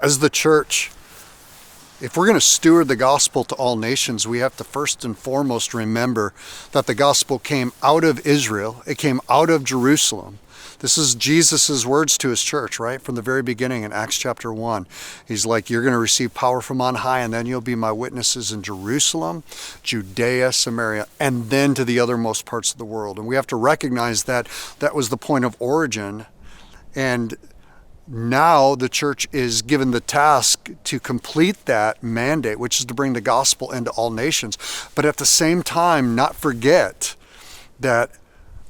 As the church, if we're going to steward the gospel to all nations, we have to first and foremost remember that the gospel came out of Israel. It came out of Jerusalem. This is Jesus's words to his church, right? From the very beginning in Acts chapter 1. He's like, you're going to receive power from on high, and then you'll be my witnesses in Jerusalem, Judea, Samaria, and then to the othermost parts of the world. And we have to recognize that that was the point of origin. And now the church is given the task to complete that mandate, which is to bring the gospel into all nations. But at the same time, not forget that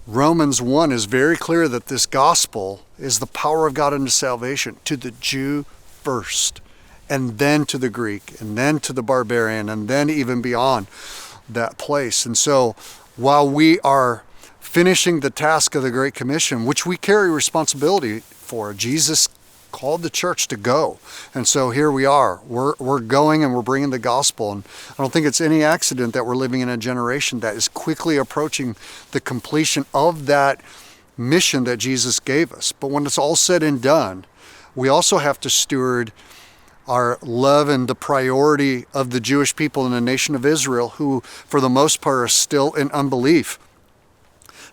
Romans 1 is very clear that this gospel is the power of God unto salvation to the Jew first, and then to the Greek, and then to the barbarian, and then even beyond that place. And so while we are finishing the task of the Great Commission, which we carry responsibility for, Jesus called the church to go. And so here we are. We're going and we're bringing the gospel. And I don't think it's any accident that we're living in a generation that is quickly approaching the completion of that mission that Jesus gave us. But when it's all said and done, we also have to steward our love and the priority of the Jewish people in the nation of Israel, who for the most part are still in unbelief.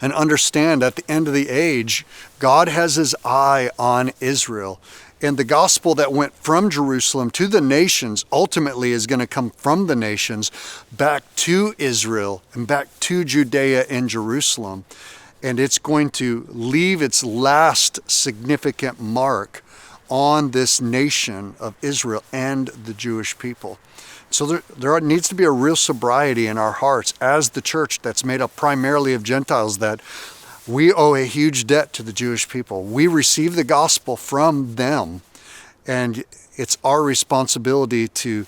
And understand at the end of the age, God has his eye on Israel. And the gospel that went from Jerusalem to the nations ultimately is going to come from the nations back to Israel and back to Judea and Jerusalem. And it's going to leave its last significant mark on this nation of Israel and the Jewish people. So there needs to be a real sobriety in our hearts as the church that's made up primarily of Gentiles, that we owe a huge debt to the Jewish people. We receive the gospel from them, and it's our responsibility to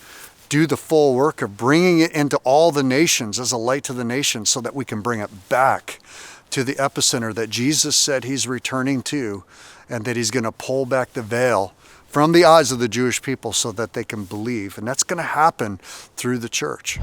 do the full work of bringing it into all the nations as a light to the nations, so that we can bring it back to the epicenter that Jesus said he's returning to, and that he's going to pull back the veil from the eyes of the Jewish people so that they can believe. And that's going to happen through the church.